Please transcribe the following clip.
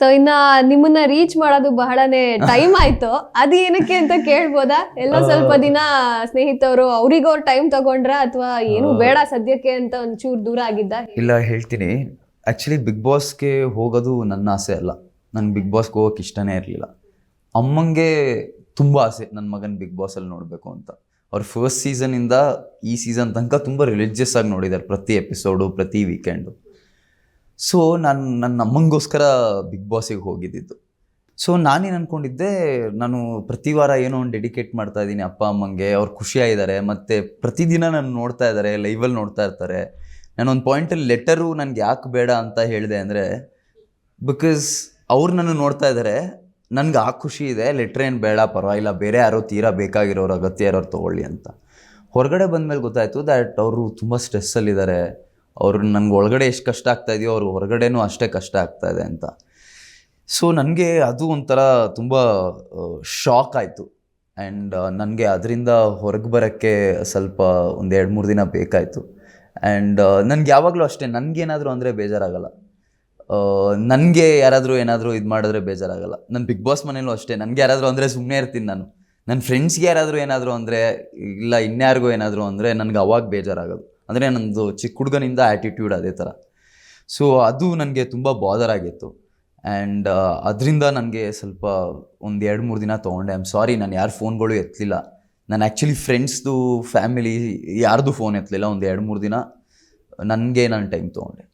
So ಇನ್ನ ನಿಮ್ಮನ್ನ reach ಮಾಡೋದು ಬಹಳನೇ ಟೈಮ್ ಆಯ್ತು. ಅದು ಏನಕ್ಕೆ ಅಂತ ಕೇಳ್ಬೋದಾ? ಎಲ್ಲ ಸ್ವಲ್ಪ ದಿನ ಸ್ನೇಹಿತರು ಅವ್ರಿಗೂ ಟೈಮ್ ತಗೊಂಡ್ರ ಅಥವಾ ಏನು ಬೇಡ ಸದ್ಯಕ್ಕೆ ಅಂತ ಒಂಚೂರು ದೂರ ಆಗಿದ್ದ? ಇಲ್ಲ, ಹೇಳ್ತೀನಿ. ಆ್ಯಕ್ಚುಲಿ ಬಿಗ್ ಬಾಸ್ಗೆ ಹೋಗೋದು ನನ್ನ ಆಸೆ ಅಲ್ಲ. ನನಗೆ ಬಿಗ್ ಬಾಸ್ಗೆ ಹೋಗೋಕೆ ಇಷ್ಟನೇ ಇರಲಿಲ್ಲ. ಅಮ್ಮಂಗೆ ತುಂಬ ಆಸೆ ನನ್ನ ಮಗನ ಬಿಗ್ ಬಾಸಲ್ಲಿ ನೋಡಬೇಕು ಅಂತ. ಅವ್ರು ಫಸ್ಟ್ ಸೀಸನಿಂದ ಈ ಸೀಸನ್ ತನಕ ತುಂಬ ರಿಲಿಜಿಯಸ್ ಆಗಿ ನೋಡಿದ್ದಾರೆ, ಪ್ರತಿ ಎಪಿಸೋಡು, ಪ್ರತಿ ವೀಕೆಂಡು. ಸೊ ನನ್ನ ಅಮ್ಮಂಗೋಸ್ಕರ ಬಿಗ್ ಬಾಸಿಗೆ ಹೋಗಿದ್ದಿದ್ದು. ಸೊ ನಾನೇನು ಅಂದ್ಕೊಂಡಿದ್ದೆ, ನಾನು ಪ್ರತಿ ವಾರ ಏನೋ ಒಂದು ಡೆಡಿಕೇಟ್ ಮಾಡ್ತಾ ಇದ್ದೀನಿ ಅಪ್ಪ ಅಮ್ಮಂಗೆ. ಅವ್ರು ಖುಷಿಯಾಗಿದ್ದಾರೆ, ಮತ್ತು ಪ್ರತಿದಿನ ನಾನು ನೋಡ್ತಾ ಇದ್ದಾರೆ, ಲೈವಲ್ಲಿ ನೋಡ್ತಾ ಇರ್ತಾರೆ. ನಾನೊಂದು ಪಾಯಿಂಟಲ್ಲಿ ಲೆಟರು ನನಗೆ ಯಾಕೆ ಬೇಡ ಅಂತ ಹೇಳಿದೆ ಅಂದರೆ, ಬಿಕಾಸ್ ಅವ್ರು ನನ್ನ ನೋಡ್ತಾ ಇದ್ದಾರೆ, ನನಗೆ ಆ ಖುಷಿ ಇದೆ. ಲೆಟ್ರ್ ಏನು ಬೇಡ, ಪರವಾಗಿಲ್ಲ, ಬೇರೆ ಯಾರೋ ತೀರಾ ಬೇಕಾಗಿರೋರು, ಅಗತ್ಯ ಇರೋರು ತೊಗೊಳ್ಳಿ ಅಂತ. ಹೊರಗಡೆ ಬಂದಮೇಲೆ ಗೊತ್ತಾಯಿತು ದ್ಯಾಟ್ ಅವರು ತುಂಬ ಸ್ಟ್ರೆಸ್ಸಲ್ಲಿದ್ದಾರೆ. ಅವರು ನನಗೆ ಒಳಗಡೆ ಎಷ್ಟು ಕಷ್ಟ ಆಗ್ತಾ ಇದೆಯೋ ಅವ್ರು ಹೊರಗಡೆನೂ ಅಷ್ಟೇ ಕಷ್ಟ ಆಗ್ತಾಯಿದೆ ಅಂತ. ಸೊ ನನಗೆ ಅದು ಒಂಥರ ತುಂಬ ಶಾಕ್ ಆಯಿತು. ಆ್ಯಂಡ್ ನನಗೆ ಅದರಿಂದ ಹೊರಗೆ ಬರೋಕ್ಕೆ ಸ್ವಲ್ಪ ಒಂದು 2-3 ದಿನ ಬೇಕಾಯಿತು. ಆ್ಯಂಡ್ ನನಗೆ ಯಾವಾಗಲೂ ಅಷ್ಟೇ, ನನಗೇನಾದರೂ ಅಂದರೆ ಬೇಜಾರಾಗಲ್ಲ. ನನಗೆ ಯಾರಾದರೂ ಏನಾದರೂ ಇದು ಮಾಡಿದ್ರೆ ಬೇಜಾರಾಗಲ್ಲ. ನನ್ನ ಬಿಗ್ ಬಾಸ್ ಮನೇಲೂ ಅಷ್ಟೇ, ನನಗೆ ಯಾರಾದರೂ ಅಂದರೆ ಸುಮ್ಮನೆ ಇರ್ತೀನಿ ನಾನು. ನನ್ನ ಫ್ರೆಂಡ್ಸ್ಗೆ ಯಾರಾದರೂ ಏನಾದರೂ ಅಂದರೆ, ಇಲ್ಲ ಇನ್ಯಾರಿಗೂ ಏನಾದರೂ ಅಂದರೆ ನನಗೆ ಅವಾಗ ಬೇಜಾರಾಗೋದು. ಅಂದರೆ ನನ್ನದು ಚಿಕ್ಕ ಹುಡುಗನಿಂದ ಆ್ಯಟಿಟ್ಯೂಡ್ ಅದೇ ಥರ. ಸೊ ಅದು ನನಗೆ ತುಂಬ ಬಾದರ್ ಆಗಿತ್ತು. ಆ್ಯಂಡ್ ಅದರಿಂದ ನನಗೆ ಸ್ವಲ್ಪ ಒಂದು 2-3 ದಿನ ತೊಗೊಂಡೆ. ಐಮ್ ಸಾರಿ, ನಾನು ಯಾರು ಫೋನ್ಗಳು ಎತ್ತಲಿಲ್ಲ. ನಾನು ಆ್ಯಕ್ಚುಲಿ ಫ್ರೆಂಡ್ಸ್ದು, ಫ್ಯಾಮಿಲಿ ಯಾರ್ದು ಫೋನ್ ಎತ್ತಲಿಲ್ಲ. ಒಂದು 2-3 ದಿನ ನನಗೆ ನಾನು ಟೈಮ್ ತೊಗೊಂಡೆ.